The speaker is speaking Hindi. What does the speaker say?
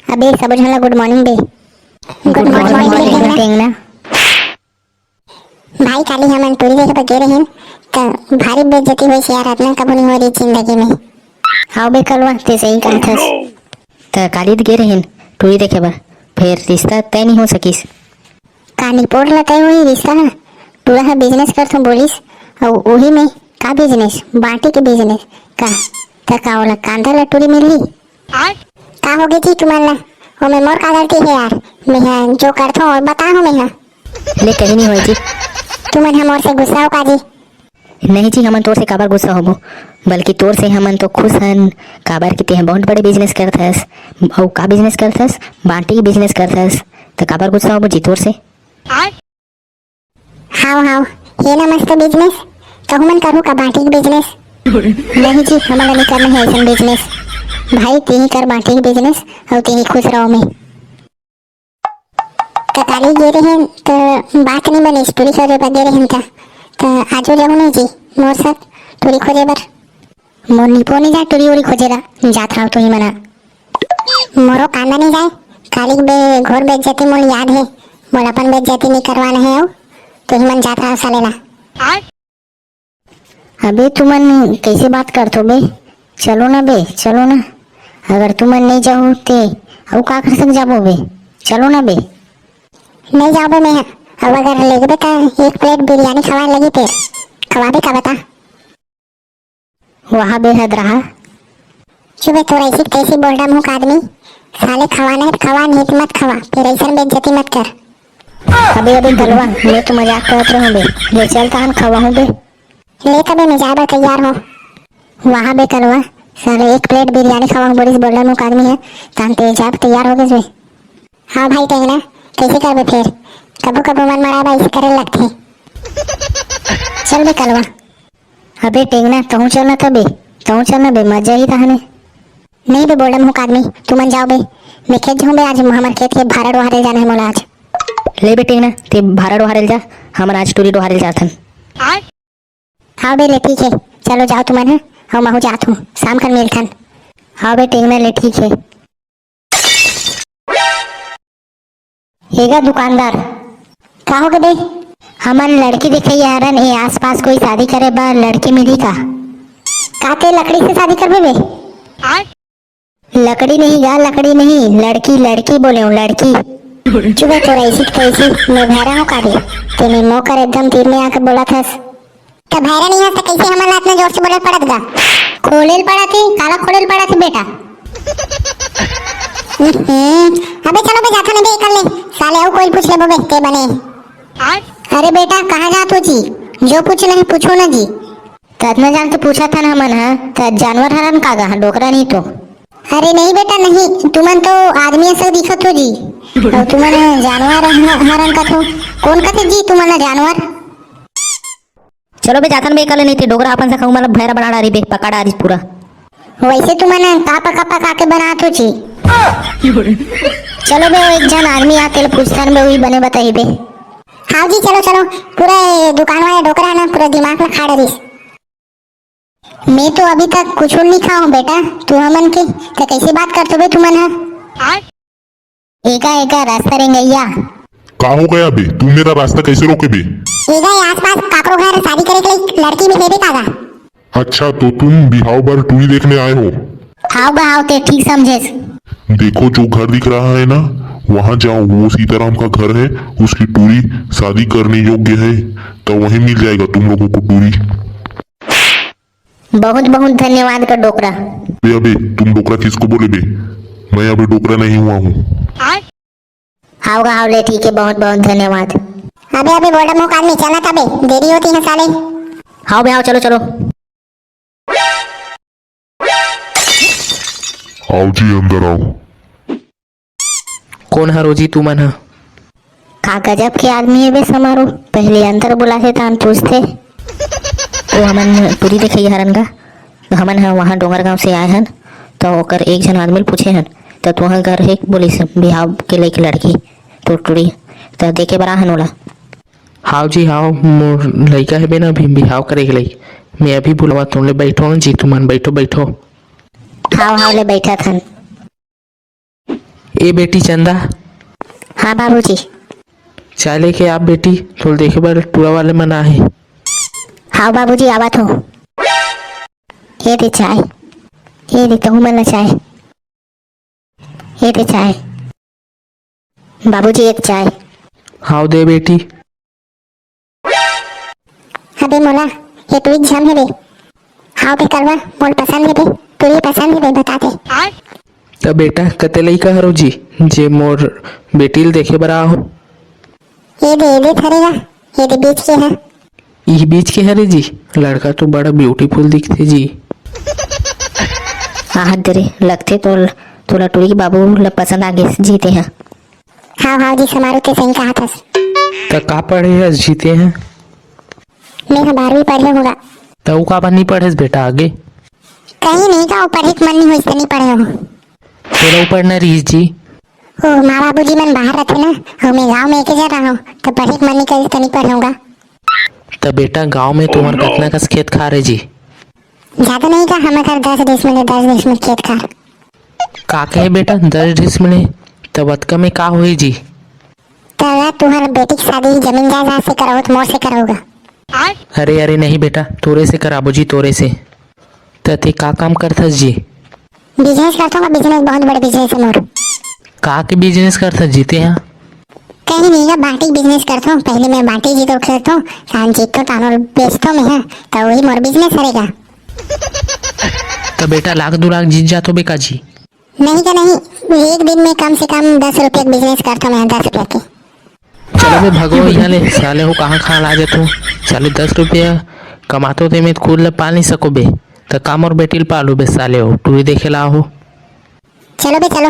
अबे सब झनला गुड मॉर्निंग बे। गुड मॉर्निंग टेंगना। भाई काली हमन टूरी देखे पर गे रहेन त भारी बेइज्जती होई से यार, अपना कबो नहीं हो रही जिंदगी में। हाँ बे कलवा ते सही कहा था। त काली गे रहेन टूरी देखे बर, फिर रिश्ता तय नहीं हो सकिस। का रिपोर्ट ला तय हुई रिश्ता ना पूरा है बिजनेस कर तो बोलिस और वही में का बिजनेस बाटी के बिजनेस का त का वाला कांदा ला टूरी मिली का हो गई थी तुम्हारा ओ मैं मोर का गलती है यार। मैं जो करता हूँ बता हूँ मैं ले कहीं नहीं होई जी। तुमन हमोर से गुस्सा हो का जी? नहीं जी, हमन तोर से काबर गुस्सा होबो, बल्कि तोर से हमन तो खुश हन। काबर कि ते बहुत बड़े बिजनेस करथस। और का बिजनेस करथस? बाटी के बिजनेस करथस। तो काबर गुस्सा होबो जी तोर से? हाउ हाउ ये ना मस्त बिजनेस कहूँ मन करूँ का बाटी के बिजनेस। नहीं जी हमारा नहीं करना है ऐसा बिजनेस। भाई ते ही कर बाटी के बिजनेस और ते ही खुश रहो मैं। कताली गे रहे तो बात नहीं बनी टूरी खोजे पर गे रहे तो आजो जाओ नहीं जी मोर साथ टूरी खोजे बर। मोर निपो नहीं जाए टूरी उरी खोजेला जात रहो तो ही मना मोरो कांदा नहीं जाए काली बे घोर बेइज्जती मोल याद है। मोल अपन बेइज्जती नहीं करवाना है और तो ही मन जात रहा सालेला। अबे तुमन कैसे बात करथो बे? चलो ना बे, चलो ना। अगर तुमन नहीं जाओ ते और का कर सक जाबो बे? चलो ना बे। नहीं जाओ बे मैं अब अगर ले गए तो एक प्लेट बिरयानी खवा लगी फिर खवाबे का बता। वहाँ बेहद रहा। चुबे तो ऐसी कैसी बोल रहा मुँह आदमी साले खवाना है खवा नहीं तो मत खवा फिर ऐसा बेइज्जती मत कर। अबे अबे गलवा मैं तो मजाक करत रहूं बे। ले चल तहन खवा हूं बे। ले कबे मैं जाए बर तैयार हो। वहाँ बे कलवा साले एक प्लेट बिरयानी खवा बोलिस बोल मुख आदमी है तहन ते जाब तैयार हो गए बे। हाँ भाई टेंगना कैसे करबे फिर कबो कबो मन मरा बा इसे करे लगथे। चल बे कलवा। अबे टेंगना तहु चलना था बे, तहु चलना बे, मजा ही रहने। नहीं बे बोल मुख आदमी तुम मन जाओ बे मैं खेत जाऊँ बे आज हमारे खेत के भारत वहारे जाना है मोला आज। ले बे टेंगना ते भारत डोहारेल जा, हमर आज टूरी डोहारेल जाथन। हाँ बे ले ठीक है चलो जाओ तुम मन और मैं जात हूँ शाम कर मिलथन। हाँ बे टेंगना ले ठीक है। हेगा दुकानदार का हो गए बे? हमन लड़की देखे यारन ए आसपास कोई शादी करे बा लड़की मिली का? काते लकड़ी से शादी करबे बे? लकड़ी नहीं गा, लकड़ी नहीं, लड़की लड़की बोले हूँ लड़की। चुबे तो ऐसी कैसी मैं भैरा हूँ का बे ते मैं मो कर एकदम तीर में आकर बोला थस तो भैरा नहीं है तो कैसे हमारा इतना जोर से बोले पड़त गा? खोलेल पड़ा थी काला खोलेल पड़ा थी बेटा। अबे चलो बे जाथा नहीं बे कर ले साले और कोई पूछ ले बे ते बने। अरे बेटा कहाँ जात हो जी? जो पूछना है पूछो ना जी। ततना जान तो पूछा था ना हमन हा त जानवर हरन का गा डोकरा नहीं तो। अरे नहीं बेटा नहीं तुमन तो आदमी ऐसा दिखत हो जी और तुमन जानवर हरन का तो कौन कथे जी तुमन जानवर। चलो बे जाथन बे कल नहीं थे डोगरा अपन से कहूँ मतलब भैरा बना डारी बे पका डारी पूरा। वैसे तुमन का पका के बनात हो जी। चलो बे एक जन आदमी आते पूछतान बे वही बने बताई बे। हाँ जी चलो चलो पूरा दुकान वाला डोकरा ना पूरा दिमाग में खा डालिस। मैं तो अभी तक कुछ नहीं खाऊं बेटा तू हमन के तो कैसे बात करते बे तुमन है? एका एका रास्ता रेंगैया का हो गया बे? तू मेरा रास्ता कैसे रोके बे? एगा आसपास काकरो घर शादी करे के लिए लड़की मिले बे कागा। अच्छा तो तुम बिहाव बर टूरी देखने आए हो? हाउ बा हाउ ते ठीक समझे। देखो जो घर दिख रहा है ना वहाँ जाओ, वो सीताराम का घर है, उसकी टूरी शादी करने योग्य है तो वहीं मिल जाएगा तुम लोगों को टूरी। बहुत बहुत धन्यवाद का डोकरा। बे अबे तुम डोकरा किसको बोले बे? मैं अभी डोकरा नहीं हुआ हूँ। हाउ गा हाउ ले ठीक है बहुत बहुत धन्यवाद। अबे अबे बोल मुख आदमी चलना था बे देरी होती है साले। हाउ बे हाउ चलो चलो। आओ जी अंदर आओ। कौन है रोजी तू मन है? का गजब के आदमी है बे समारोह। पहले अंदर बुलाते तान पूछते तो हमन पूरी देखी हरन का तो हमन है वहाँ डोंगर गांव से आए हन तो ओकर एक जन आदमी पूछे हन तो तुहर घर है बोलिस बिहाव के लेके लड़की तो टूरी तो देखे बरा हन ओला। हाउ जी हाउ मोर लड़का है बे ना अभी बिहाव करे के लिए मैं अभी बुलवा तुम ले बैठो जी तुम बैठो बैठो। हाउ हाउ ले बैठा थन। ए बेटी चंदा, हाँ बाबूजी। चाय लेके आप बेटी, थोड़ा देखे बार टूरा वाले मना है। हाँ बाबूजी आवत हो। ये दे चाय, ये दे कहूँ मला चाय, ये दे चाय बाबूजी, एक चाय। हाउ दे बेटी। अबे मोला ये टूरी जम है बे। हाउ बे करवा, मोल पसंद है बे, टूरी पसंद है बे, बता दे। तब बेटा कते लइका हरो जी जे मोर बेटील देखे बर आओ। ये दे थरेगा, ये दे बीच के है। ई बीच के हरे जी, लड़का तो बड़ा ब्यूटीफुल दिखते जी। हाँ दे रे, लगते तो तोला टूरी के बाबू ला पसंद आ गए जीते हैं। हाँ जी समारोह के सही कहा था। त का पढ़े है जीते हैं। मैं 12वीं पढ़े होगा। तो का नहीं पढ़े बेटा आगे। कहीं नहीं का पढ़े के मन नहीं हुई नहीं पढ़े हो। तेरा ऊपर न रही जी। ओ माँ बाबू जी मन बाहर रहते ना, और मैं गाँव में एक जा रहा हूँ, तो पढ़े के मन नहीं करे तो नहीं पढ़ूंगा। तो बेटा गांव में तुम्हार कितना कस खेत खा रहे जी। ज्यादा नहीं का, हमारे घर 10 डिसमिल खेत खार। का कहे बेटा 10 डिसमिल, तब अतका में का हुई जी। तो तुम्हारे बेटी की शादी जमीन जायदाद से कराओ तो मोर से कराओगा। अरे अरे नहीं बेटा, तोरे से कराबो जी, तोरे से। ते का काम करथस जी। बिजनेस करता हूँ, बिजनेस बहुत बड़ा बिजनेस है मोर। का के बिजनेस करथस जीते हैं। कहीं नहीं का, बाटी बिजनेस करता हूँ। पहले मैं बाटी जी तो खेलता हूँ, शाम जीतता हूँ तानों बेचता हूँ मैं, तो वही मोर बिजनेस करेगा। तो बेटा 1,00,000-2,00,000 जीत जातो बेका जी। नहीं का नहीं, एक दिन में कम से कम 10 रुपये का बिजनेस करता हूँ मैं, 10 रुपये के। चलो बे भगो यहाँ ले, साले हो कहाँ खा ला जातो। साले 10 रुपया कमातो ते में खुद ले पाल नहीं सको बे। तो काम और बेटिल पालो बे, साले हो टूरी देखे ला हो। चलो बे चलो।